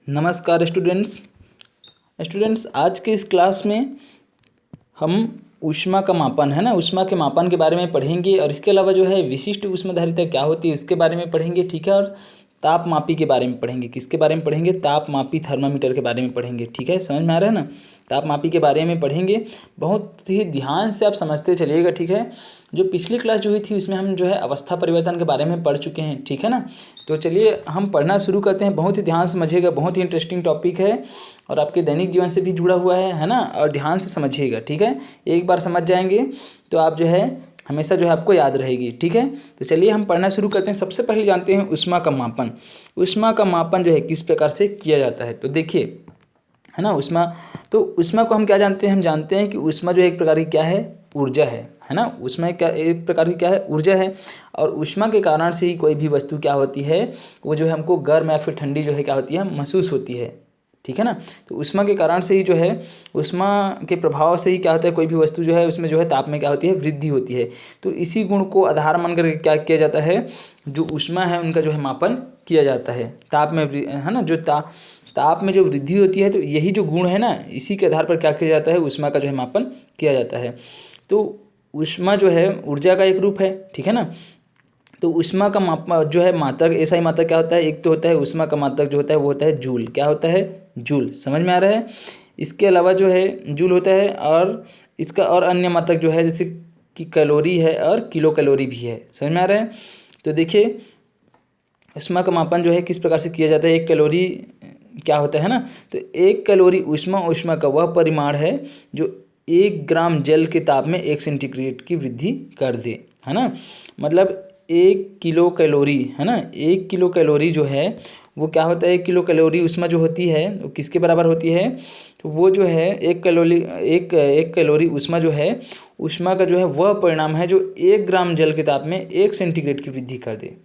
नमस्कार स्टूडेंट्स आज के इस क्लास में हम ऊष्मा का मापन है ना ऊष्मा के मापन के बारे में पढ़ेंगे और इसके अलावा जो है विशिष्ट ऊष्माधारिता क्या होती है उसके बारे में पढ़ेंगे। ठीक है। और तापमापी के बारे में पढ़ेंगे। किसके बारे में पढ़ेंगे? तापमापी थर्मामीटर के बारे में पढ़ेंगे। ठीक है, समझ में आ रहा है ना। तापमापी के बारे में पढ़ेंगे, बहुत ही ध्यान से आप समझते चलिएगा। ठीक है। जो पिछली क्लास जो हुई थी उसमें हम जो है अवस्था परिवर्तन के बारे में पढ़ चुके हैं। ठीक है ना। तो चलिए हम पढ़ना शुरू करते हैं। बहुत ही ध्यान से समझिएगा, बहुत ही इंटरेस्टिंग टॉपिक है और आपके दैनिक जीवन से भी जुड़ा हुआ है ना। और ध्यान से समझिएगा। ठीक है, एक बार समझ जाएंगे तो आप जो है हमेशा जो है आपको याद रहेगी। ठीक है, तो चलिए हम पढ़ना शुरू करते हैं। सबसे पहले जानते हैं ऊष्मा का मापन। ऊष्मा का मापन जो है किस प्रकार से किया जाता है, तो देखिए है ना। ऊष्मा को हम क्या जानते हैं? हम जानते हैं कि ऊष्मा जो एक प्रकार की क्या है? ऊर्जा है ना। ऊष्मा क्या एक प्रकार की क्या है? ऊर्जा है। और ऊष्मा के कारण से ही कोई भी वस्तु क्या होती है, वो जो है हमको गर्म या फिर ठंडी जो है क्या होती है, महसूस होती है। ठीक है ना। तो ऊष्मा के कारण से ही जो है, ऊष्मा के प्रभाव से ही क्या होता है, कोई भी वस्तु जो है उसमें जो है ताप में क्या होती है, वृद्धि होती है। तो इसी गुण को आधार मान करके क्या किया जाता है, जो ऊष्मा है उनका जो है मापन किया जाता है। ताप में है ना, जो ताप में जो वृद्धि होती है, तो यही जो गुण है ना, इसी के आधार पर क्या किया जाता है, ऊष्मा का जो है मापन किया जाता है। तो ऊष्मा जो है ऊर्जा का एक रूप है। ठीक है ना। तो ऊष्मा का माप जो है मात्रक, ऐसा ही मात्रक क्या होता है, एक तो होता है ऊष्मा का मात्रक जो होता है वो होता है जूल। क्या होता है? जूल। समझ में आ रहा है। इसके अलावा जो है जूल होता है और इसका और अन्य मात्रक जो है जैसे कि कैलोरी है और किलो कैलोरी भी है। समझ में आ रहा है। तो देखिए ऊष्मा का मापन जो है किस प्रकार से किया जाता है। एक कैलोरी क्या होता है ना, तो एक कैलोरी ऊष्मा का वह परिमाण है जो 1 ग्राम जल के ताप में 1 सेंटीग्रेड की वृद्धि कर दे, है ना। मतलब 1 किलो कैलोरी है ना, 1 किलो कैलोरी जो है वो क्या होता है, 1 किलो कैलोरी ऊष्मा जो होती है वो किसके बराबर होती है, तो वो जो है एक कैलोरी ऊष्मा जो है, ऊष्मा का जो है वह परिणाम है जो 1 ग्राम जल के ताप में 1 सेंटीग्रेड की वृद्धि कर दे।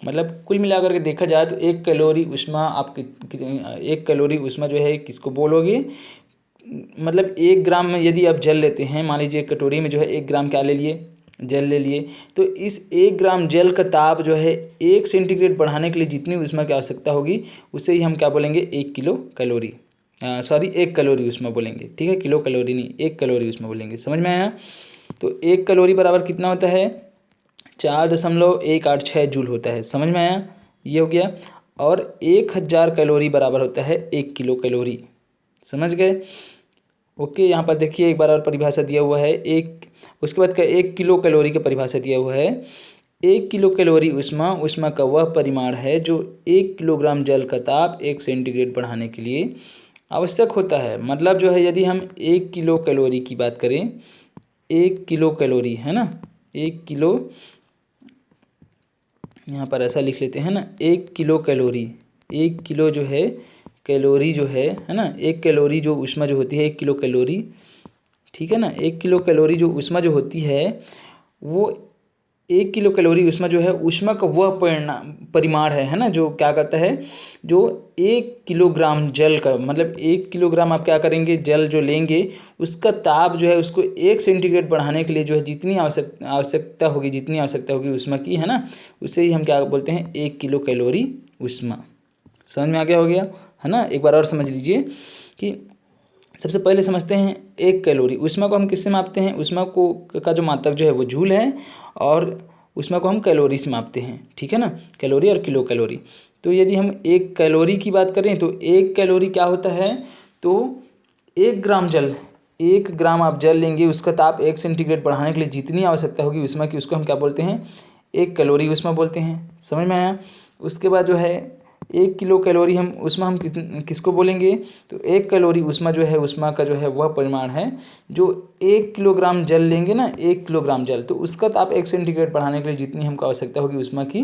मतलब कुल मिलाकर के देखा जाए तो 1 कैलोरी ऊष्मा आप 1 कैलोरी ऊष्मा जो है किसको बोलोगे, मतलब 1 ग्राम में यदि आप जल लेते हैं, मान लीजिए एक कटोरी में जो है 1 ग्राम क्या ले लिए, जल ले लिए, तो इस 1 ग्राम जल का ताप जो है 1 सेंटीग्रेड बढ़ाने के लिए जितनी ऊष्मा की आवश्यकता होगी उसे ही हम क्या बोलेंगे, 1 किलो कैलोरी, सॉरी 1 कैलोरी ऊष्मा बोलेंगे। ठीक है, किलो कैलोरी नहीं, 1 कैलोरी ऊष्मा बोलेंगे। समझ में आया। तो 1 कैलोरी बराबर कितना होता है, 4.186 जूल होता है। समझ में आया, ये हो गया। और 1000 कैलोरी बराबर होता है 1 किलो कैलोरी। समझ गए। ओके, यहाँ पर देखिए एक बार और परिभाषा दिया हुआ है। उसके बाद का 1 किलो कैलोरी का परिभाषा दिया हुआ है। 1 किलो कैलोरी ऊष्मा का वह परिमाण है जो 1 किलोग्राम जल का ताप 1 सेंटीग्रेड बढ़ाने के लिए आवश्यक होता है। मतलब जो है यदि हम 1 किलो कैलोरी की बात करें, 1 किलो कैलोरी है ना, 1 किलो, यहाँ पर ऐसा लिख लेते हैं ना, 1 किलो कैलोरी, 1 किलो जो है कैलोरी जो है ना, 1 कैलोरी जो ऊष्मा जो होती है 1 किलो कैलोरी। ठीक है ना, 1 किलो कैलोरी जो ऊष्मा जो होती है वो 1 किलो कैलोरी ऊष्मा जो है ऊष्मा का वह परिमाण है ना, जो क्या करता है, जो 1 किलोग्राम जल का, मतलब 1 किलोग्राम आप क्या करेंगे, जल जो लेंगे उसका ताप जो है उसको 1 सेंटीग्रेड बढ़ाने के लिए जो है जितनी आवश्यकता होगी ऊष्मा की, है ना, उसे ही हम क्या बोलते हैं, 1 किलो कैलोरी ऊष्मा। समझ में आ गया, हो गया है ना। एक बार और समझ लीजिए कि सबसे पहले समझते हैं 1 कैलोरी ऊष्मा को हम किससे मापते हैं। ऊष्मा को का जो मात्रक जो है वो जूल है और ऊष्मा को हम कैलोरी से मापते हैं। ठीक है ना, कैलोरी और किलो कैलोरी। तो यदि हम 1 कैलोरी की बात करें तो 1 कैलोरी क्या होता है, तो 1 ग्राम आप जल लेंगे, उसका ताप 1 सेंटीग्रेड बढ़ाने के लिए जितनी आवश्यकता होगी ऊष्मा की, उसको हम क्या बोलते हैं, 1 कैलोरी ऊष्मा बोलते हैं। समझ में आया। उसके बाद जो है 1 किलो कैलोरी हम ऊष्मा हम किसको बोलेंगे, तो 1 कैलोरी ऊष्मा जो है, ऊष्मा का जो है वह परिमाण है जो 1 किलोग्राम जल लेंगे ना, 1 किलोग्राम जल, तो उसका ताप 1 सेंटीग्रेड बढ़ाने के लिए जितनी हमको आवश्यकता होगी ऊष्मा की,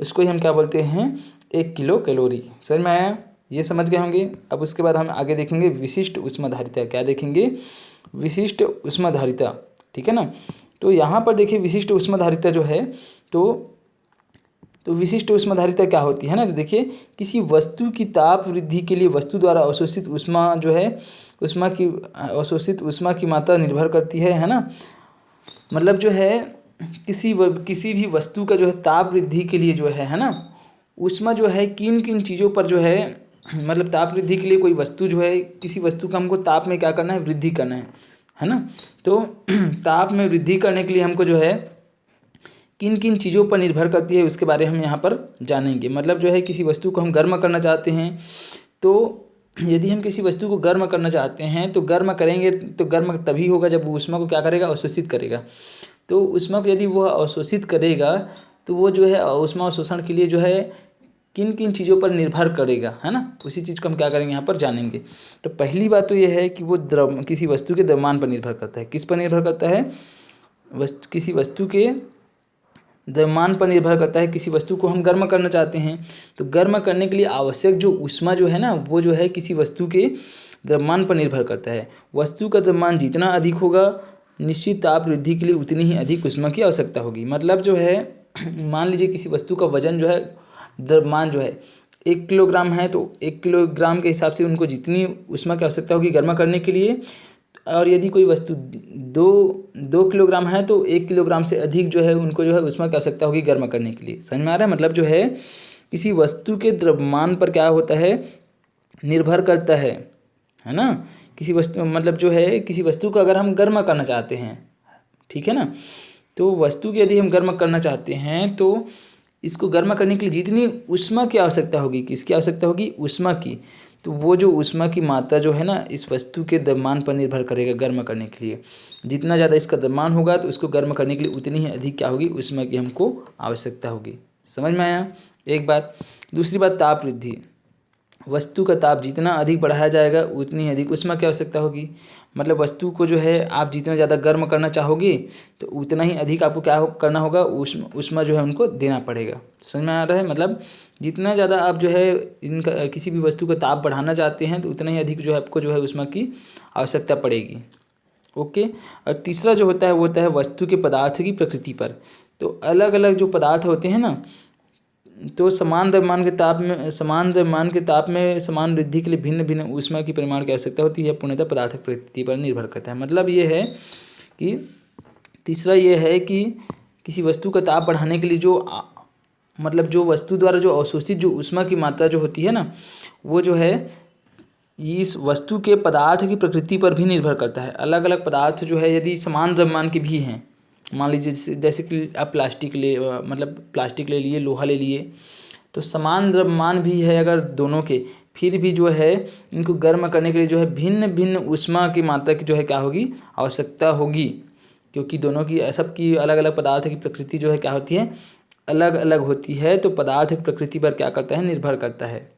उसको ही हम क्या बोलते हैं, 1 किलो कैलोरी। समझ में आया, ये समझ गए होंगे। अब उसके बाद हम आगे देखेंगे विशिष्ट ऊष्माधारिता। क्या देखेंगे, विशिष्ट ऊष्माधारिता। ठीक है ना। तो यहाँ पर देखिए विशिष्ट ऊष्माधारिता जो है, तो विशिष्ट ऊष्माधारिता क्या होती है ना, तो देखिए किसी वस्तु की ताप वृद्धि के लिए वस्तु द्वारा अवशोषित ऊष्मा जो है, अवशोषित ऊष्मा की मात्रा निर्भर करती है ना। मतलब जो है किसी भी वस्तु का जो है ताप वृद्धि के लिए जो है ना, ऊष्मा जो है किन किन चीज़ों पर जो है मतलब ताप वृद्धि के लिए कोई वस्तु जो है, किसी वस्तु का हमको ताप में क्या करना है, वृद्धि करना है ना। तो ताप में वृद्धि करने के लिए हमको जो है किन किन चीज़ों पर निर्भर करती है उसके बारे में हम यहाँ पर जानेंगे। मतलब जो है किसी वस्तु को हम गर्म करना चाहते हैं, तो यदि हम किसी वस्तु को गर्म करना चाहते हैं तो गर्म करेंगे तो गर्म तभी होगा जब वो ऊष्मा को क्या करेगा, अवशोषित करेगा। तो ऊष्मा को यदि वह अवशोषित करेगा तो वो जो है ऊष्मा अवशोषण के लिए जो है किन किन चीज़ों पर निर्भर करेगा, है ना। उसी चीज़ को हम क्या करेंगे, यहाँ पर जानेंगे। तो पहली बात तो ये है कि वो किसी वस्तु के द्रव्यमान पर निर्भर करता है। किस पर निर्भर करता है, किसी वस्तु के द्रव्यमान पर निर्भर करता है। किसी वस्तु को हम गर्म करना चाहते हैं तो गर्म करने के लिए आवश्यक जो ऊष्मा जो है ना, वो जो है किसी वस्तु के द्रव्यमान पर निर्भर करता है। वस्तु का द्रव्यमान जितना अधिक होगा, निश्चित ताप वृद्धि के लिए उतनी ही अधिक ऊष्मा की आवश्यकता होगी। मतलब जो है मान लीजिए किसी वस्तु का वजन जो है, द्रव्यमान जो है 1 किलोग्राम है, तो 1 किलोग्राम के हिसाब से उनको जितनी ऊष्मा की आवश्यकता होगी गर्म करने के लिए। और यदि कोई वस्तु 2 किलोग्राम है तो 1 किलोग्राम से अधिक जो है उनको जो है ऊष्मा की आवश्यकता होगी गर्म करने के लिए। समझ में आ रहा है। मतलब जो है किसी वस्तु के द्रव्यमान पर क्या होता है, निर्भर करता है ना। किसी वस्तु मतलब जो है किसी वस्तु को अगर हम गर्म करना चाहते हैं, ठीक है ना, तो वस्तु की यदि हम गर्म करना चाहते हैं तो इसको गर्म करने के लिए जितनी ऊष्मा की आवश्यकता होगी, किसकी आवश्यकता होगी, ऊष्मा की। तो वो जो ऊष्मा की मात्रा जो है ना इस वस्तु के द्रव्यमान पर निर्भर करेगा गर्म करने के लिए। जितना ज़्यादा इसका द्रव्यमान होगा तो इसको गर्म करने के लिए उतनी ही अधिक क्या होगी, ऊष्मा की हमको आवश्यकता होगी। समझ में आया एक बात। दूसरी बात, ताप वृद्धि। वस्तु का ताप जितना अधिक बढ़ाया जाएगा उतनी अधिक ऊष्मा की आवश्यकता होगी। मतलब वस्तु को जो है आप जितना ज़्यादा गर्म करना चाहोगे तो उतना ही अधिक आपको क्या करना होगा, ऊष्मा जो है उनको देना पड़ेगा। समझ में आ रहा है। मतलब जितना ज़्यादा आप जो है इनका किसी भी वस्तु का ताप बढ़ाना चाहते हैं तो उतना ही अधिक जो है आपको जो है ऊष्मा की आवश्यकता पड़ेगी। ओके। और तीसरा जो होता है वो होता है वस्तु के पदार्थ की प्रकृति पर। तो अलग अलग जो पदार्थ होते हैं ना, तो समान द्रव्यमान के ताप में समान वृद्धि के लिए भिन्न भिन्न ऊष्मा की परिमाण की आवश्यकता होती है, पूर्णतः पदार्थ प्रकृति पर निर्भर करता है। मतलब ये है कि तीसरा ये है कि किसी वस्तु का ताप बढ़ाने के लिए मतलब जो वस्तु द्वारा जो अवशोषित जो ऊष्मा की मात्रा जो होती है ना, वो जो है इस वस्तु के पदार्थ की प्रकृति पर भी निर्भर करता है। अलग अलग पदार्थ जो है यदि समान द्रव्यमान के भी हैं, मान लीजिए जैसे कि आप प्लास्टिक ले लिए, लोहा ले लिए, तो समान द्रव्यमान भी है अगर दोनों के, फिर भी जो है इनको गर्म करने के लिए जो है भिन्न भिन्न ऊष्मा की मात्रा की जो है क्या होगी, आवश्यकता होगी। क्योंकि दोनों की सबकी अलग अलग पदार्थ की प्रकृति जो है क्या होती है, अलग अलग होती है। तो पदार्थ की प्रकृति पर क्या करता है, निर्भर करता है।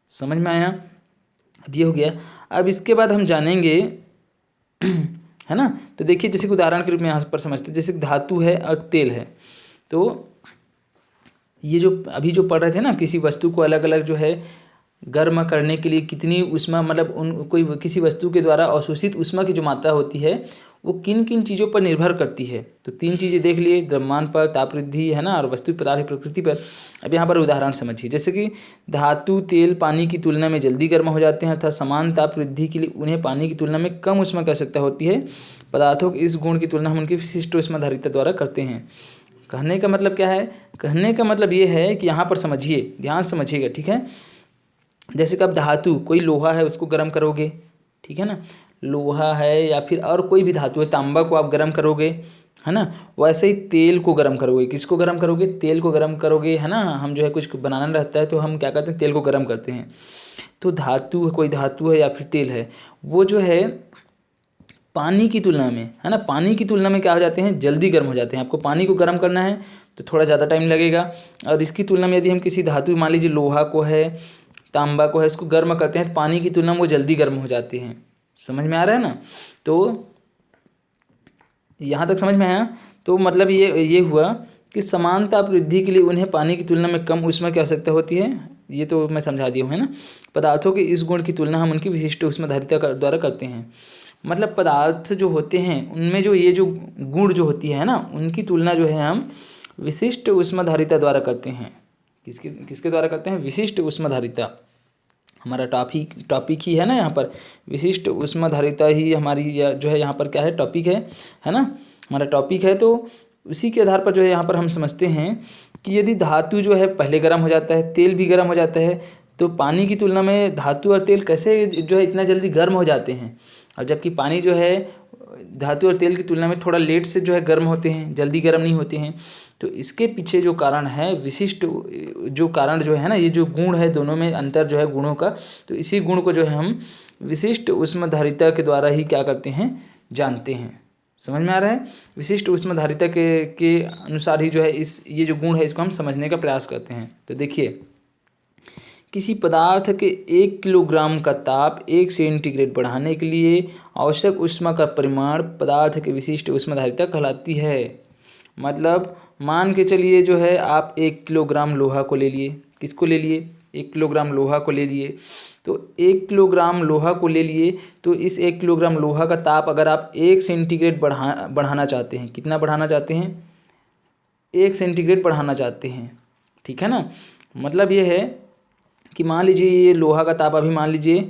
समझ में आया। अब ये हो गया। अब इसके बाद हम जानेंगे है ना। तो देखिए जैसे कि उदाहरण के रूप में यहाँ पर समझते हैं, जैसे धातु है और तेल है। तो ये जो अभी जो पढ़ रहे थे ना, किसी वस्तु को अलग अलग जो है गर्म करने के लिए कितनी ऊष्मा, मतलब किसी वस्तु के द्वारा अवशोषित ऊष्मा की जो मात्रा होती है वो किन किन चीज़ों पर निर्भर करती है। तो 3 चीज़ें देख लिए, द्रव्यमान पर, ताप वृद्धि, है ना, और वस्तु पदार्थ की प्रकृति पर। अब यहाँ पर उदाहरण समझिए, जैसे कि धातु तेल पानी की तुलना में जल्दी गर्म हो जाते हैं, अर्थात समान ताप वृद्धि के लिए उन्हें पानी की तुलना में कम ऊष्मा की आवश्यकता होती है। पदार्थों की इस गुण की तुलना हम उनकी विशिष्ट ऊष्माधारिता द्वारा करते हैं। कहने का मतलब क्या है, कहने का मतलब ये है कि यहाँ पर समझिए, ध्यान समझिएगा, ठीक है। जैसे कि आप धातु, कोई लोहा है उसको गर्म करोगे, ठीक है ना, लोहा है या फिर और कोई भी धातु है, तांबा को आप गर्म करोगे, है ना। वैसे ही तेल को गर्म करोगे, किसको गर्म करोगे, तेल को गर्म करोगे, है ना। हम जो है कुछ बनाना रहता है तो हम क्या करते हैं, तेल को गर्म करते हैं। तो धातु, कोई धातु है या फिर तेल है, वो जो है पानी की तुलना में, है ना, पानी की तुलना में क्या हो जाते हैं, जल्दी गर्म हो जाते हैं। आपको पानी को गर्म करना है तो थोड़ा ज़्यादा टाइम लगेगा, और इसकी तुलना में यदि हम किसी धातु, मान लीजिए लोहा को है, तांबा को है, इसको गर्म करते हैं तो पानी की तुलना में वो जल्दी गर्म हो जाते हैं। समझ में आ रहा है ना। तो यहाँ तक समझ में आया। तो मतलब ये हुआ कि समान ताप वृद्धि के लिए उन्हें पानी की तुलना में कम ऊष्मा की आवश्यकता होती है। ये तो मैं समझा दिया हूँ, है ना। पदार्थों के इस गुण की तुलना हम उनकी विशिष्ट ऊष्माधारिता द्वारा करते हैं। मतलब पदार्थ जो होते हैं उनमें जो ये जो गुण जो होती है ना, उनकी तुलना जो है हम विशिष्ट ऊष्माधारिता द्वारा करते हैं। किसके द्वारा करते हैं, विशिष्ट ऊष्माधारिता। हमारा टॉपिक ही है ना यहाँ पर, विशिष्ट ऊष्माधारिता ही हमारी जो है यहाँ पर क्या है, टॉपिक है ना, हमारा टॉपिक है। तो उसी के आधार पर जो है यहाँ पर हम समझते हैं कि यदि धातु जो है पहले गर्म हो जाता है, तेल भी गर्म हो जाता है, तो पानी की तुलना में धातु और तेल कैसे जो है इतना जल्दी गर्म हो जाते हैं, और जबकि पानी जो है धातु और तेल की तुलना में थोड़ा लेट से जो है गर्म होते हैं, जल्दी गर्म नहीं होते हैं। तो इसके पीछे जो कारण है, विशिष्ट जो कारण जो है ना, ये जो गुण है दोनों में अंतर जो है गुणों का, तो इसी गुण को जो है हम विशिष्ट ऊष्मधारिता के द्वारा ही क्या करते हैं, जानते हैं। समझ में आ रहा है? विशिष्ट ऊष्मधारिता के अनुसार ही जो है ये जो गुण है इसको हम समझने का प्रयास करते हैं। तो देखिए, किसी पदार्थ के 1 किलोग्राम का ताप 1 सेंटीग्रेड बढ़ाने के लिए आवश्यक ऊष्मा का परिमाण पदार्थ की विशिष्ट ऊष्मधारिता कहलाती है। मतलब मान के चलिए जो है आप 1 किलोग्राम लोहा को ले लिए, किसको ले लिए, 1 किलोग्राम लोहा को ले लिए। तो 1 किलोग्राम लोहा को ले लिए, तो इस 1 किलोग्राम लोहा का ताप अगर आप 1 सेंटीग्रेड बढ़ाना चाहते हैं, कितना बढ़ाना चाहते हैं, 1 सेंटीग्रेड बढ़ाना चाहते हैं, ठीक है ना। मतलब ये है कि मान लीजिए ये लोहा का ताप अभी मान लीजिए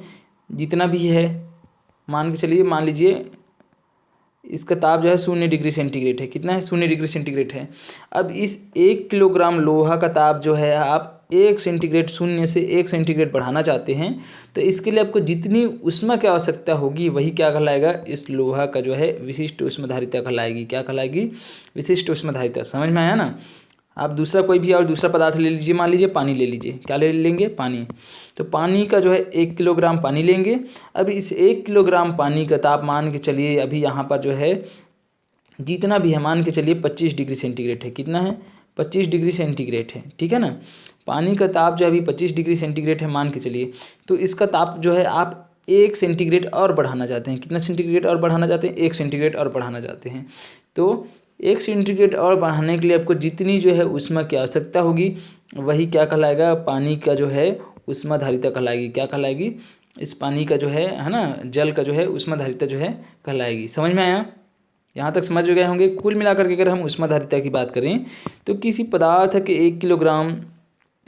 जितना भी है, मान के चलिए, मान लीजिए इसका ताप जो है 0 डिग्री सेंटीग्रेड है। कितना है, 0 डिग्री सेंटीग्रेड है। अब इस 1 किलोग्राम लोहा का ताप जो है आप 1 सेंटीग्रेड, 0 से 1 सेंटीग्रेड बढ़ाना चाहते हैं, तो इसके लिए आपको जितनी ऊष्मा की आवश्यकता होगी वही क्या कहलाएगा, इस लोहा का जो है विशिष्ट ऊष्मधारिता कहलाएगी। क्या कहलाएगी, विशिष्ट ऊष्मधारिता। समझ में आया ना। आप दूसरा कोई भी और दूसरा पदार्थ ले लीजिए, मान लीजिए पानी ले लीजिए, क्या ले लेंगे, पानी। तो पानी का जो है 1 किलोग्राम पानी लेंगे। अब इस 1 किलोग्राम पानी का ताप मान के चलिए अभी यहाँ पर जो है जितना भी है, मान के चलिए 25 डिग्री सेंटीग्रेड है। कितना है, 25 डिग्री सेंटीग्रेड है, ठीक है ना। पानी का ताप जो अभी 25 डिग्री सेंटीग्रेड है मान के चलिए, तो इसका ताप जो है आप 1 सेंटीग्रेड और बढ़ाना चाहते हैं। कितना सेंटीग्रेड और बढ़ाना चाहते हैं, 1 सेंटीग्रेड और बढ़ाना चाहते हैं। तो 1 सेंटीग्रेड और बढ़ाने के लिए आपको जितनी जो है ऊष्मा की आवश्यकता होगी वही क्या कहलाएगा, पानी का जो है ऊष्मधारिता कहलाएगी। क्या कहलाएगी, इस पानी का जो है ना, जल का जो है ऊष्मधारिता जो है कहलाएगी। समझ में आया, यहाँ तक समझ गए होंगे। कुल मिलाकर के अगर हम ऊष्मधारिता की बात करें तो किसी पदार्थ के 1 किलोग्राम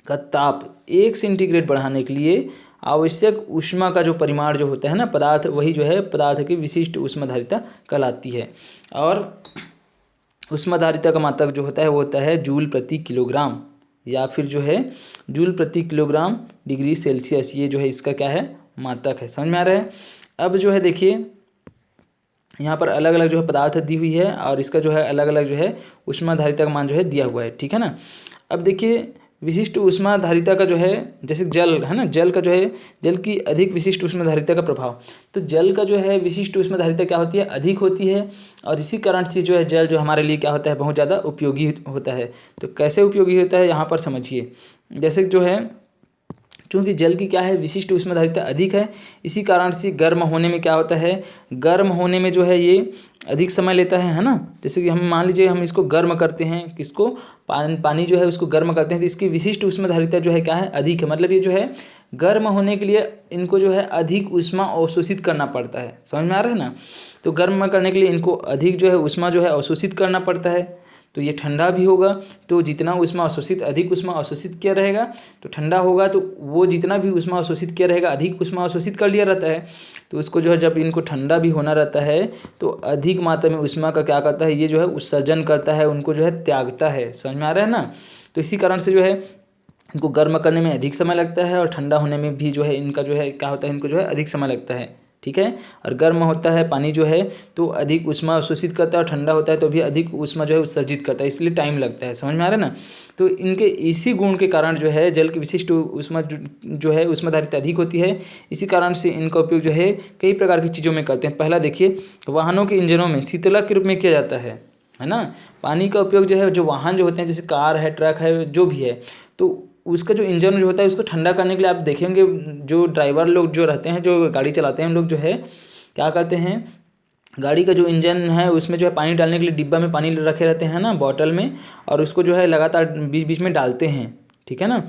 का ताप 1 सेंटीग्रेड बढ़ाने के लिए आवश्यक ऊष्मा का जो परिमाण जो होता है ना पदार्थ, वही जो है पदार्थ की विशिष्ट ऊष्मधारिता कहलाती है। और ऊष्मधारिता का मात्रक जो होता है वो होता है जूल प्रति किलोग्राम, या फिर जो है जूल प्रति किलोग्राम डिग्री सेल्सियस। ये जो है इसका क्या है, मात्रक है। समझ में आ रहा है। अब जो है देखिए यहाँ पर अलग अलग जो है पदार्थ दी हुई है और इसका जो है अलग अलग जो है ऊष्मधारिता का मान जो है दिया हुआ है, ठीक है ना। अब देखिए विशिष्ट ऊष्मधारिता का जो है, जैसे जल है ना, जल का जो है, जल की अधिक विशिष्ट ऊष्मधारिता का प्रभाव। तो जल का जो है विशिष्ट ऊष्मधारिता क्या होती है, अधिक होती है। और इसी कारण से जो है जल जो हमारे लिए क्या होता है, बहुत ज़्यादा उपयोगी होता है। तो कैसे उपयोगी होता है यहाँ पर समझिए। जैसे जो है चूँकि जल की क्या है, विशिष्ट ऊष्मधारिता अधिक है, इसी कारण से गर्म होने में क्या होता है, गर्म होने में जो है ये अधिक समय लेता है ना। जैसे कि हम मान लीजिए हम इसको गर्म करते हैं, किसको, पानी जो है उसको गर्म करते हैं, तो इसकी विशिष्ट ऊष्मधारिता जो है क्या है, अधिक है। मतलब ये जो है गर्म होने के लिए इनको जो है अधिक ऊष्मा अवशोषित करना पड़ता है। समझ में आ रहा है ना। तो गर्म करने के लिए इनको अधिक जो है ऊष्मा जो है अवशोषित करना पड़ता है। तो ये ठंडा भी होगा, तो जितना ऊष्मा अवशोषित, अधिक ऊष्मा अवशोषित किया रहेगा, तो ठंडा होगा तो वो जितना भी ऊष्मा अवशोषित किया रहेगा, अधिक ऊष्मा अवशोषित कर लिया रहता है। तो उसको जो है जब इनको ठंडा भी होना रहता है तो अधिक मात्रा में ऊष्मा का क्या करता है, ये जो है उत्सर्जन करता है, उनको जो है त्यागता है। समझ में आ रहा है ना। तो इसी कारण से जो है इनको गर्म करने में अधिक समय लगता है और ठंडा होने में भी जो है इनका जो है क्या होता है, इनको जो है अधिक समय लगता है, ठीक है। और गर्म होता है पानी जो है तो अधिक ऊष्मा अवशोषित करता है, और ठंडा होता है तो भी अधिक ऊष्मा जो है उत्सर्जित करता है, इसलिए टाइम लगता है। समझ में आ रहा है ना। तो इनके इसी गुण के कारण जो है जल की विशिष्ट ऊष्मा जो है ऊष्मधारिता अधिक होती है। इसी कारण से इनका उपयोग जो है कई प्रकार की चीज़ों में करते हैं। पहला देखिए, वाहनों के इंजनों में शीतलक के रूप में किया जाता है ना। पानी का उपयोग जो है, जो वाहन जो होते हैं जैसे कार है, ट्रक है, जो भी है, तो उसका जो इंजन जो होता है उसको ठंडा करने के लिए आप देखेंगे जो ड्राइवर लोग जो रहते हैं, जो गाड़ी चलाते हैं, हम लोग जो है क्या करते हैं, गाड़ी का जो इंजन है उसमें जो है पानी डालने के लिए डिब्बा में पानी रखे रहते हैं ना, बॉटल में, और उसको जो है लगातार बीच बीच में डालते हैं, ठीक है ना।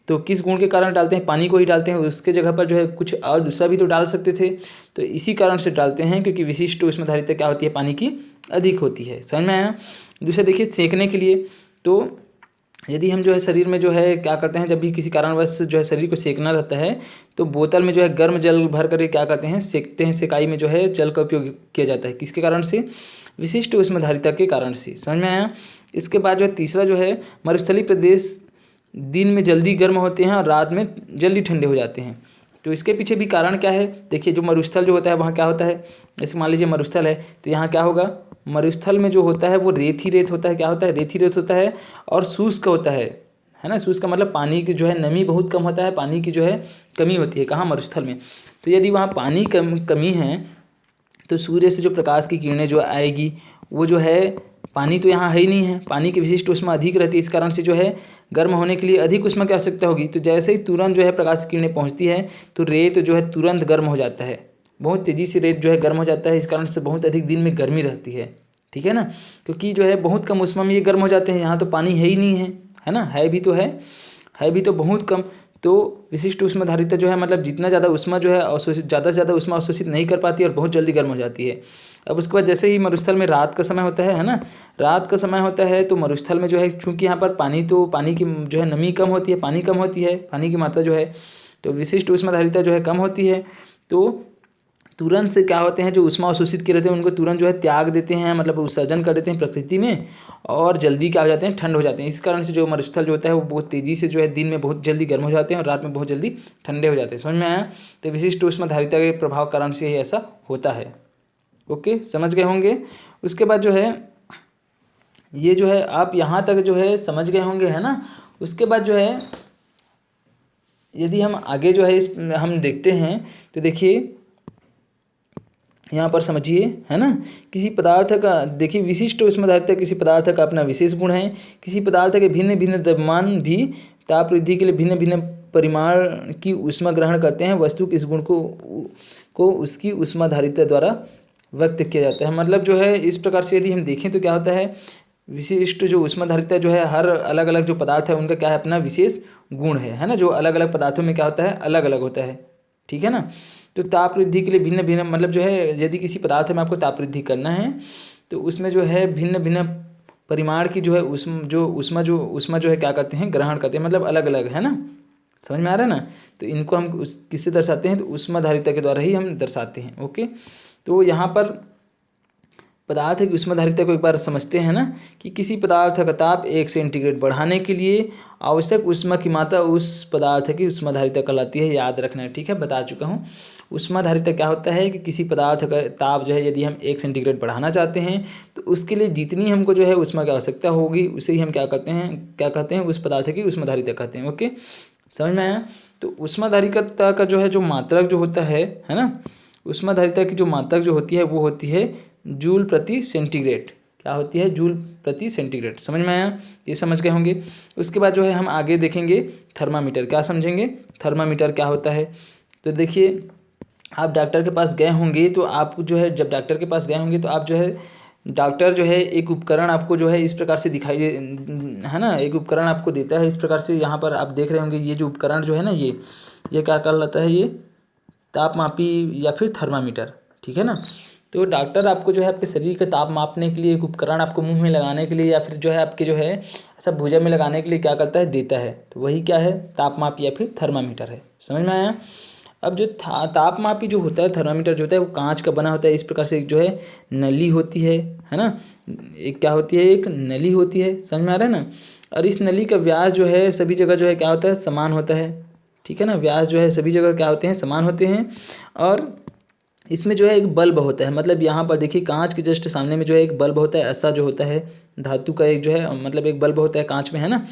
तो किस गुण के कारण डालते हैं, पानी को ही डालते हैं, उसके जगह पर जो है कुछ और दूसरा भी तो डाल सकते थे। तो इसी कारण से डालते हैं क्योंकि विशिष्ट ऊष्मधारिता क्या होती है, पानी की अधिक होती है। समझ में आया। दूसरा देखिए, सेंकने के लिए, तो यदि हम जो है शरीर में जो है क्या करते हैं, जब भी किसी कारणवश जो है शरीर को सेकना रहता है तो बोतल में जो है गर्म जल भर करके क्या करते हैं, सेकते हैं। सेकाई में जो है जल का उपयोग किया जाता है, किसके कारण से, विशिष्ट ऊष्मधारिता के कारण से। समझ में आया। इसके बाद जो है तीसरा जो है मरुस्थलीय प्रदेश दिन में जल्दी गर्म होते हैं और रात में जल्दी ठंडे हो जाते हैं। तो इसके पीछे भी कारण क्या है? देखिए, जो मरुस्थल जो होता है वहाँ क्या होता है, जैसे मान लीजिए मरुस्थल है तो यहाँ क्या होगा, मरुस्थल में जो होता है वो रेत ही रेत होता है। क्या होता है? रेत ही रेत होता है और शुष्क होता है ना। शुष्क का मतलब पानी की जो है नमी बहुत कम होता है, पानी की जो है कमी होती है। कहाँ? मरुस्थल में। तो यदि वहाँ पानी कमी है तो सूर्य से जो प्रकाश की किरणें जो आएगी वो जो है, पानी तो यहाँ है ही नहीं है, पानी की विशिष्ट ऊष्मा अधिक रहती है, इस कारण से जो है गर्म होने के लिए अधिक ऊष्मा की आवश्यकता होगी। तो जैसे ही तुरंत जो है प्रकाश की किरणें पहुँचती है तो रेत जो है तुरंत गर्म हो जाता है, बहुत तेज़ी से रेत जो है गर्म हो जाता है। इस कारण से बहुत अधिक दिन में गर्मी रहती है, ठीक है ना, क्योंकि जो है बहुत कम ऊष्मा में ये गर्म हो जाते हैं। यहाँ तो पानी है ही नहीं है ना, है भी तो बहुत कम। तो विशिष्ट ऊष्माधारिता जो है मतलब जितना ज़्यादा ऊष्मा जो है अवशोषित, ज़्यादा से ज़्यादा ऊष्मा अवशोषित नहीं कर पाती है और बहुत जल्दी गर्म हो जाती है। अब उसके बाद जैसे ही मरुस्थल में रात का समय होता है ना, रात का समय होता है तो मरुस्थल में जो है चूँकि यहाँ पर पानी की जो है नमी कम होती है, पानी कम होती है, पानी की मात्रा जो है, तो विशिष्ट ऊष्माधारिता जो है कम होती है। तो तुरंत से क्या होते हैं, जो ऊष्मा अवशोषित किए रहते हैं उनको तुरंत जो है त्याग देते हैं, मतलब उत्सर्जन कर देते हैं प्रकृति में, और जल्दी क्या हो जाते हैं, ठंड हो जाते हैं। इस कारण से जो मरुस्थल जो होता है वो बहुत तेज़ी से जो है दिन में बहुत जल्दी गर्म हो जाते हैं और रात में बहुत जल्दी ठंडे हो जाते हैं। समझ में आया? तो विशिष्ट ऊष्माधारिता के प्रभाव कारण से ही ऐसा होता है। ओके, समझ गए होंगे। उसके बाद जो है ये जो है आप यहाँ तक जो है समझ गए होंगे, है ना। उसके बाद जो है यदि हम आगे जो है इस हम देखते हैं तो देखिए यहाँ पर समझिए, है ना। किसी पदार्थ का देखिए विशिष्ट ऊष्माधारिता किसी पदार्थ का अपना विशेष गुण है। किसी पदार्थ के भिन्न भिन्न द्रव्यमान भी ताप वृद्धि के लिए भिन्न भिन्न परिमाण की ऊष्मा ग्रहण करते हैं। वस्तु के इस गुण को उसकी ऊष्माधारिता द्वारा व्यक्त किया जाता है। मतलब जो है इस प्रकार से यदि हम देखें तो क्या होता है, विशिष्ट जो ऊष्माधारिता जो है हर अलग अलग जो पदार्थ है उनका क्या है, अपना विशेष गुण है ना, जो अलग अलग पदार्थों में क्या होता है, अलग अलग होता है, ठीक है ना। तो ताप वृद्धि के लिए भिन्न भिन्न, मतलब जो है यदि किसी पदार्थ में आपको ताप वृद्धि करना है तो उसमें जो है भिन्न भिन्न परिमाण की जो है ऊष्मा जो है क्या करते हैं, ग्रहण करते हैं, मतलब अलग अलग, है ना। समझ में आ रहा है ना। तो इनको हम किससे दर्शाते हैं, तो ऊष्माधारिता के द्वारा ही हम दर्शाते हैं। ओके, तो यहाँ पर पदार्थ की ऊष्माधारिता को एक बार समझते हैं ना, कि किसी पदार्थ का ताप 1 सेंटीग्रेड बढ़ाने के लिए आवश्यक ऊष्मा की मात्रा उस पदार्थ की ऊष्माधारिता कहलाती है। याद रखना है, ठीक है, बता चुका हूँ। ऊष्माधारिता क्या होता है कि किसी पदार्थ का ताप जो है यदि हम 1 सेंटीग्रेड बढ़ाना चाहते हैं तो उसके लिए जितनी हमको जो है ऊष्मा की आवश्यकता होगी उसे ही हम क्या कहते हैं, उस पदार्थ की ऊष्माधारिता कहते हैं। ओके, समझ में आया। तो ऊष्माधारिता का जो है जो मात्रक जो होता है ना, ऊष्माधारिता की जो मात्रक जो होती है वो होती है जूल प्रति सेंटीग्रेड। क्या होती है? जूल प्रति सेंटीग्रेड। समझ में आया? ये समझ गए होंगे। उसके बाद जो है हम आगे देखेंगे थर्मामीटर। क्या समझेंगे? थर्मामीटर क्या होता है। तो देखिए, आप डॉक्टर के पास गए होंगे तो आप जो है जब डॉक्टर के पास गए होंगे तो आप जो है डॉक्टर जो है एक उपकरण आपको जो है इस प्रकार से दिखाई दे, है ना, एक उपकरण आपको देता है इस प्रकार से। यहाँ पर आप देख रहे होंगे ये जो उपकरण जो है ना, ये क्या कहलाता है, ये तापमापी या फिर थर्मामीटर, ठीक है ना। तो डॉक्टर आपको जो है आपके शरीर का ताप मापने के लिए एक उपकरण आपको मुंह में लगाने के लिए या फिर जो है आपके जो है ऐसा भुजा में लगाने के लिए क्या करता है, देता है। तो वही क्या है, तापमापी या फिर थर्मामीटर है। समझ में आया। अब जो तापमापी जो होता है, थर्मामीटर जो होता है वो कांच का बना होता है। इस प्रकार से एक जो है नली होती है ना, एक क्या होती है, एक नली होती है। समझ में आ रहा है ना। और इस नली का व्यास जो है सभी जगह जो है क्या होता है, समान होता है, ठीक है ना। व्यास जो है सभी जगह क्या होते हैं, समान होते हैं। और इसमें जो है एक बल्ब होता है, मतलब यहाँ पर देखिए कांच के जस्ट सामने में जो है एक बल्ब होता है, ऐसा जो होता है धातु का एक जो है मतलब एक बल्ब होता है कांच में, है ना।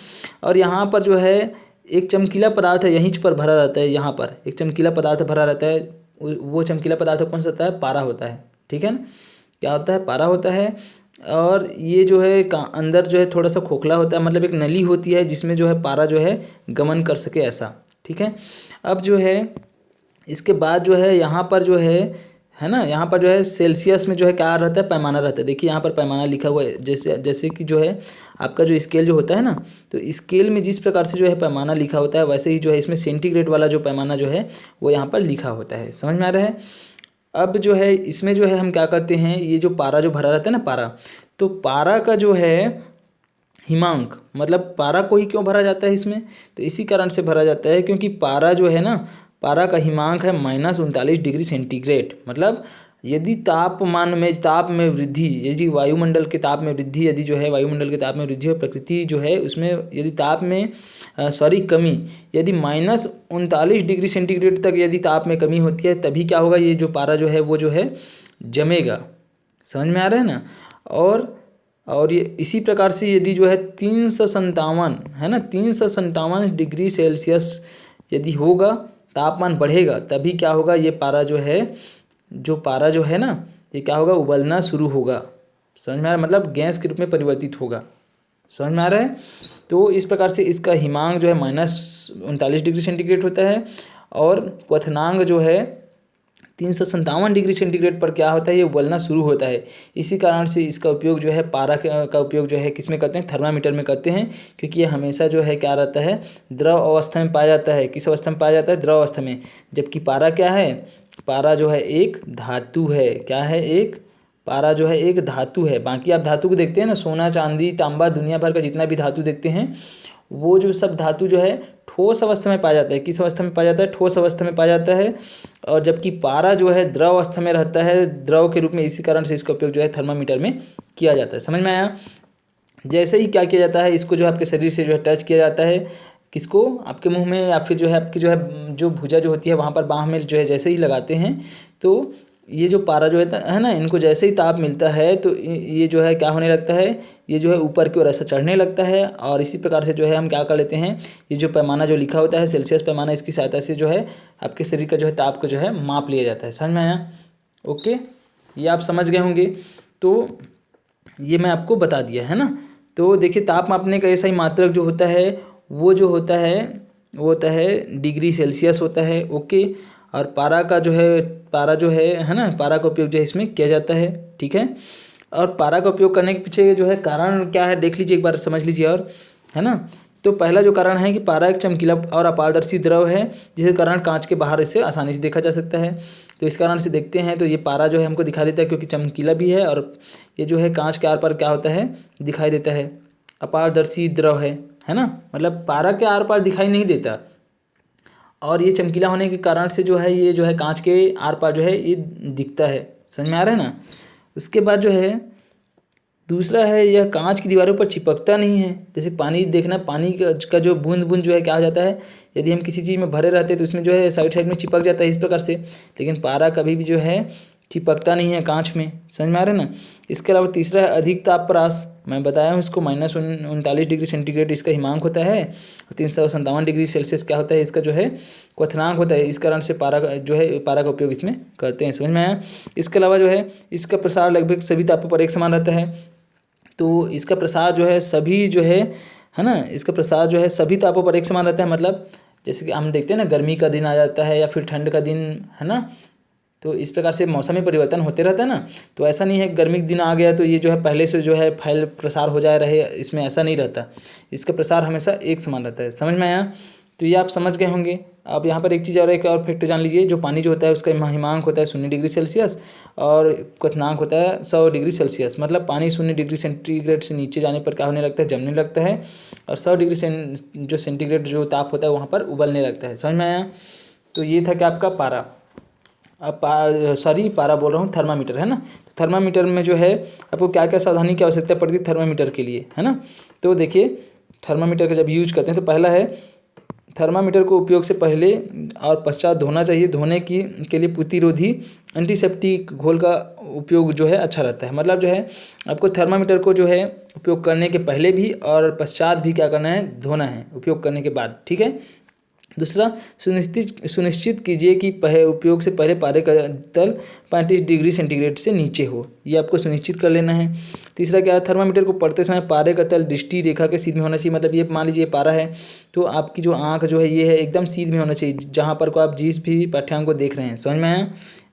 और यहाँ पर जो है एक चमकीला पदार्थ है यहीं पर भरा रहता है। यहाँ पर एक चमकीला पदार्थ भरा रहता है। वो चमकीला पदार्थ कौन सा होता है, पारा होता है, ठीक है ना। क्या होता है, पारा होता है। और ये जो है अंदर जो है थोड़ा सा खोखला होता है, मतलब एक नली होती है जिसमें जो है पारा जो है गमन कर सके, ऐसा, ठीक है। अब जो है इसके बाद जो है यहाँ पर जो है ना, यहाँ पर जो है सेल्सियस में जो है क्या रहता है, पैमाना रहता है। देखिए यहाँ पर पैमाना लिखा हुआ है, जैसे कि जो है आपका जो स्केल जो होता है ना, तो स्केल में जिस प्रकार से जो है पैमाना लिखा होता है वैसे ही जो है इसमें सेंटीग्रेड वाला जो पैमाना जो है वो यहाँ पर लिखा होता है। समझ में आ रहा है। अब जो है इसमें जो है हम क्या करते हैं, ये जो पारा जो भरा रहता है ना, पारा, तो पारा का जो है हिमांक, मतलब पारा को ही क्यों भरा जाता है इसमें, तो इसी कारण से भरा जाता है क्योंकि पारा जो है ना, पारा का हिमांक है -39 डिग्री सेंटीग्रेड। मतलब यदि ताप में वृद्धि, यदि वायुमंडल के ताप में वृद्धि, यदि जो है वायुमंडल के ताप में वृद्धि और प्रकृति जो है उसमें यदि ताप में कमी, यदि -39 डिग्री सेंटीग्रेड तक यदि ताप में कमी होती है, तभी क्या होगा, ये जो पारा जो है वो जो है जमेगा। समझ में आ रहा है ना। और ये इसी प्रकार से यदि जो है 357 है ना, 357 डिग्री सेल्सियस यदि होगा, तापमान बढ़ेगा, तभी क्या होगा, ये पारा जो है ना, ये क्या होगा, उबलना शुरू होगा। समझ में आ रहा है, मतलब गैस के रूप में परिवर्तित होगा। समझ में आ रहा है। तो इस प्रकार से इसका हिमांक जो है -39 डिग्री सेंटीग्रेड होता है, और क्वथनांक जो है 357 डिग्री सेंटीग्रेड पर क्या होता है, ये उबलना शुरू होता है। इसी कारण से इसका उपयोग जो है पारा का उपयोग जो है किस में करते हैं, थर्मामीटर में करते हैं, क्योंकि ये हमेशा जो है क्या रहता है, द्रव अवस्था में पाया जाता है। किस अवस्था में पाया जाता है, द्रव अवस्था में। जबकि पारा क्या है, पारा जो है एक धातु है। क्या है, पारा जो है एक धातु है। बाकी आप धातु को देखते हैं ना, सोना चांदी तांबा, दुनिया भर का जितना भी धातु देखते हैं, वो जो सब धातु जो है ठोस अवस्था में पाया जाता है। किस अवस्था में पाया जाता है, ठोस अवस्था में पाया जाता है। और जबकि पारा जो है द्रव अवस्था में रहता है, द्रव के रूप में। इसी कारण से इसका उपयोग जो है थर्मामीटर में किया जाता है। समझ में आया। जैसे ही क्या किया जाता है, इसको जो है आपके शरीर से जो है टच किया जाता है, किसको, आपके मुंह में, या फिर जो है आपकी जो है जो भुजा जो होती है वहाँ पर बाँह में जो है जैसे ही लगाते हैं, तो ये जो पारा जो है ना, इनको जैसे ही ताप मिलता है तो ये जो है क्या होने लगता है, ये जो है ऊपर की ओर ऐसा चढ़ने लगता है। और इसी प्रकार से जो है हम क्या कर लेते हैं, ये जो पैमाना जो लिखा होता है सेल्सियस पैमाना, इसकी सहायता से जो है आपके शरीर का जो है ताप को जो है माप लिया जाता है। समझ में आया। ओके, ये आप समझ गए होंगे। तो ये मैं आपको बता दिया है ना। तो देखिए, ताप मापने का ऐसा ही मात्रक जो होता है वो होता है डिग्री सेल्सियस होता है। ओके, और पारा जो है ना, पारा का उपयोग जो है इसमें किया जाता है। ठीक है। और पारा का उपयोग करने के पीछे जो है कारण क्या है, देख लीजिए एक बार, समझ लीजिए। और है ना, तो पहला जो कारण है कि पारा एक चमकीला और अपारदर्शी द्रव है, जिसके कारण कांच के बाहर इसे आसानी से देखा जा सकता है। तो इस कारण से देखते हैं तो ये पारा जो है हमको दिखा देता है, क्योंकि चमकीला भी है, और ये जो है कांच के आर पार क्या होता है, दिखाई देता है। अपारदर्शी द्रव है ना, मतलब पारा के आर पार दिखाई नहीं देता। और ये चमकीला होने के कारण से जो है ये जो है कांच के आर पार जो है ये दिखता है। समझ में आ रहा है ना। उसके बाद जो है दूसरा है, यह कांच की दीवारों पर चिपकता नहीं है। जैसे पानी देखना, पानी का जो बूंद बूंद जो है क्या हो जाता है, यदि हम किसी चीज़ में भरे रहते हैं तो उसमें जो है साइड साइड में चिपक जाता है इस प्रकार से। लेकिन पारा कभी भी जो है चिपकता नहीं है कांच में। समझ में आ रहा है ना। इसके अलावा तीसरा है अधिक तापप्रकाश। मैं बताया हूँ इसको, -39 डिग्री सेंटीग्रेड इसका हिमांक होता है, और 357 डिग्री सेल्सियस क्या होता है, इसका जो है क्वथनांक होता है। इस कारण से पारा का उपयोग इसमें करते हैं। समझ में आया। इसके अलावा जो है इसका प्रसार लगभग सभी तापों पर एक समान रहता है। तो इसका प्रसार जो है सभी जो है ना, इसका प्रसार जो है सभी तापों पर एक समान रहता है। मतलब जैसे कि हम देखते हैं ना, गर्मी का दिन आ जाता है या फिर ठंड का दिन, है ना, तो इस प्रकार से मौसम में परिवर्तन होते रहता है ना। तो ऐसा नहीं है गर्मी का दिन आ गया तो ये जो है पहले से जो है फैल प्रसार हो जा रहे, इसमें ऐसा नहीं रहता। इसका प्रसार हमेशा एक समान रहता है। समझ में आया। तो ये आप समझ गए होंगे। अब यहाँ पर एक और फैक्ट जान लीजिए, जो पानी जो होता है उसका हिमांक होता है 0 डिग्री सेल्सियस, और क्वथनांक होता है 100 डिग्री सेल्सियस। मतलब पानी 0 डिग्री सेंटीग्रेड से नीचे जाने पर क्या होने लगता है, जमने लगता है, और 100 डिग्री जो सेंटीग्रेड जो ताप होता है वहाँ पर उबलने लगता है। समझ में आया। तो ये था क्या आपका पारा। अब पारा बोल रहा हूँ, थर्मामीटर, है ना। तो थर्मामीटर में जो है आपको क्या क्या सावधानी की आवश्यकता पड़ती है थर्मामीटर के लिए, है ना। तो देखिए, थर्मामीटर का जब यूज करते हैं तो पहला है, थर्मामीटर को उपयोग से पहले और पश्चात धोना चाहिए। धोने के लिए प्रतिरोधी एंटीसेप्टिक घोल का उपयोग जो है अच्छा रहता है। मतलब जो है आपको थर्मामीटर को जो है उपयोग करने के पहले भी और पश्चात भी क्या करना है, धोना है उपयोग करने के बाद। ठीक है। दूसरा, सुनिश्चित कीजिए कि उपयोग से पहले पारे का तल 35 डिग्री सेंटीग्रेड से नीचे हो। ये आपको सुनिश्चित कर लेना है। तीसरा क्या है, थर्मामीटर को पढ़ते समय पारे का तल दृष्टि रेखा के सीध में होना चाहिए। मतलब ये मान लीजिए पारा है तो आपकी जो आँख जो है ये है एकदम सीध में होना चाहिए, जहाँ पर को आप जिस भी पाठ्यांक को देख रहे हैं। समझ में आया।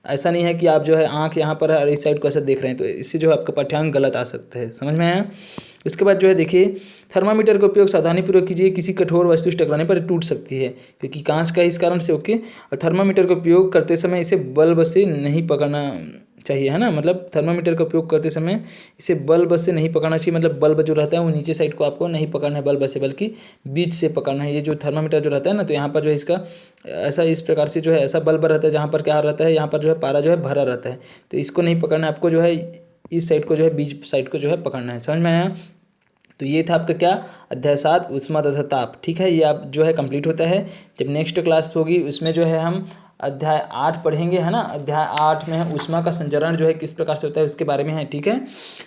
ऐसा नहीं है कि आप जो है आँख यहाँ पर है और इस साइड को ऐसा देख रहे हैं, तो इससे जो है आपका पाठ्यांक गलत आ सकता है। समझ में आया। उसके बाद जो है देखिए, थर्मामीटर का उपयोग सावधानीपूर्वक कीजिए, किसी कठोर वस्तु से टकराने पर टूट सकती है, क्योंकि कांच का इस कारण से। ओके। और थर्मामीटर का उपयोग करते समय इसे बल्ब से नहीं पकड़ना चाहिए, है ना। मतलब थर्मामीटर का उपयोग करते समय इसे बल्ब से नहीं पकड़ना चाहिए, मतलब बल्ब जो रहता है वो नीचे साइड को आपको नहीं पकड़ना है बल्ब से, बल्कि बीच से पकड़ना है। ये जो थर्मामीटर जो रहता है ना, तो यहाँ पर जो है इसका ऐसा इस प्रकार से जो है ऐसा बल्ब रहता है जहाँ पर क्या रहता है, यहाँ पर जो है पारा जो है भरा रहता है, तो इसको नहीं पकड़ना है आपको, जो है इस साइड को जो है बीच साइड को जो है पकड़ना है। समझ में आया। तो ये था आपका क्या, अध्याय 7 ऊष्मा तथा ताप। ठीक है, ये आप जो है कंप्लीट होता है। जब नेक्स्ट क्लास होगी उसमें जो है हम अध्याय 8 पढ़ेंगे, है ना। अध्याय 8 में हम ऊष्मा का संचरण जो है किस प्रकार से होता है उसके बारे में है। ठीक है,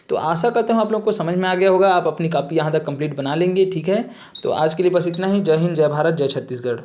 तो आशा करता हूँ आप लोग को समझ में आ गया होगा, आप अपनी कॉपी यहाँ तक कंप्लीट बना लेंगे। ठीक है, तो आज के लिए बस इतना ही। जय हिंद, जय भारत, जय छत्तीसगढ़।